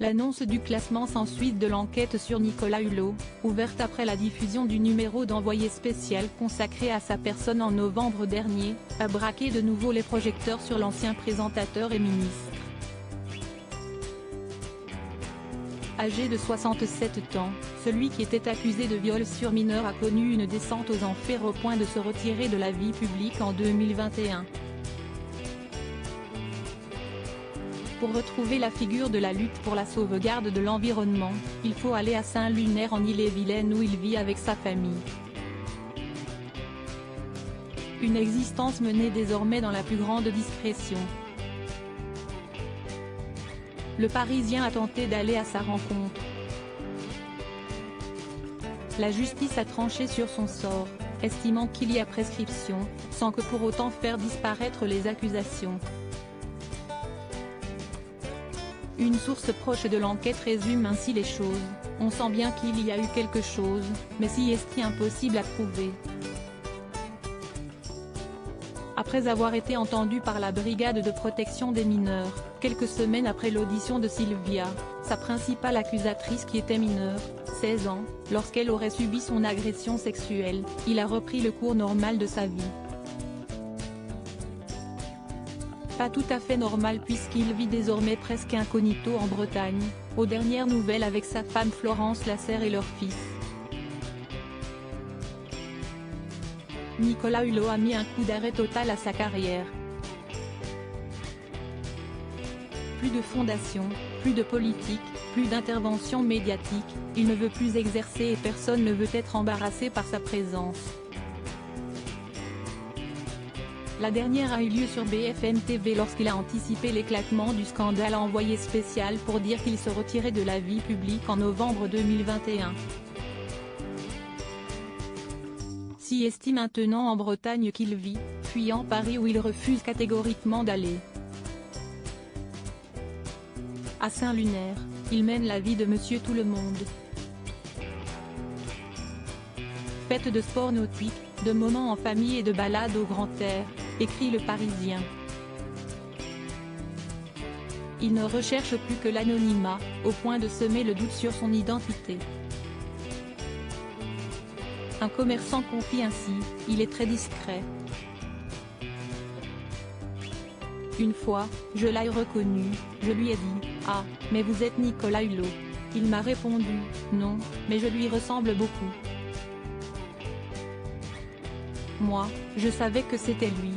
L'annonce du classement sans suite de l'enquête sur Nicolas Hulot, ouverte après la diffusion du numéro d'envoyé spécial consacré à sa personne en novembre dernier, a braqué de nouveau les projecteurs sur l'ancien présentateur et ministre. Âgé de 67 ans, celui qui était accusé de viol sur mineur a connu une descente aux enfers au point de se retirer de la vie publique en 2021. Pour retrouver la figure de la lutte pour la sauvegarde de l'environnement, il faut aller à Saint-Lunaire en Ille-et-Vilaine où il vit avec sa famille. Une existence menée désormais dans la plus grande discrétion. Le Parisien a tenté d'aller à sa rencontre. La justice a tranché sur son sort, estimant qu'il y a prescription, sans que pour autant faire disparaître les accusations. Une source proche de l'enquête résume ainsi les choses: on sent bien qu'il y a eu quelque chose, mais si est-ce impossible à prouver. Après avoir été entendu par la brigade de protection des mineurs, quelques semaines après l'audition de Sylvia, sa principale accusatrice qui était mineure, 16 ans, lorsqu'elle aurait subi son agression sexuelle, il a repris le cours normal de sa vie. Pas tout à fait normal puisqu'il vit désormais presque incognito en Bretagne, aux dernières nouvelles avec sa femme Florence Lasserre et leur fils. Nicolas Hulot a mis un coup d'arrêt total à sa carrière. Plus de fondation, plus de politique, plus d'intervention médiatique, il ne veut plus exercer et personne ne veut être embarrassé par sa présence. La dernière a eu lieu sur BFM TV lorsqu'il a anticipé l'éclatement du scandale envoyé spécial pour dire qu'il se retirait de la vie publique en novembre 2021. Si estime maintenant en Bretagne qu'il vit, fuyant Paris où il refuse catégoriquement d'aller. À Saint-Lunaire, il mène la vie de Monsieur Tout-le-Monde. Fête de sport nautique, de moments en famille et de balades au grand air, écrit Le Parisien. Il ne recherche plus que l'anonymat, au point de semer le doute sur son identité. Un commerçant confie ainsi, il est très discret. Une fois, je l'ai reconnu, je lui ai dit « Ah, mais vous êtes Nicolas Hulot ». Il m'a répondu « Non, mais je lui ressemble beaucoup ». Moi, je savais que c'était lui.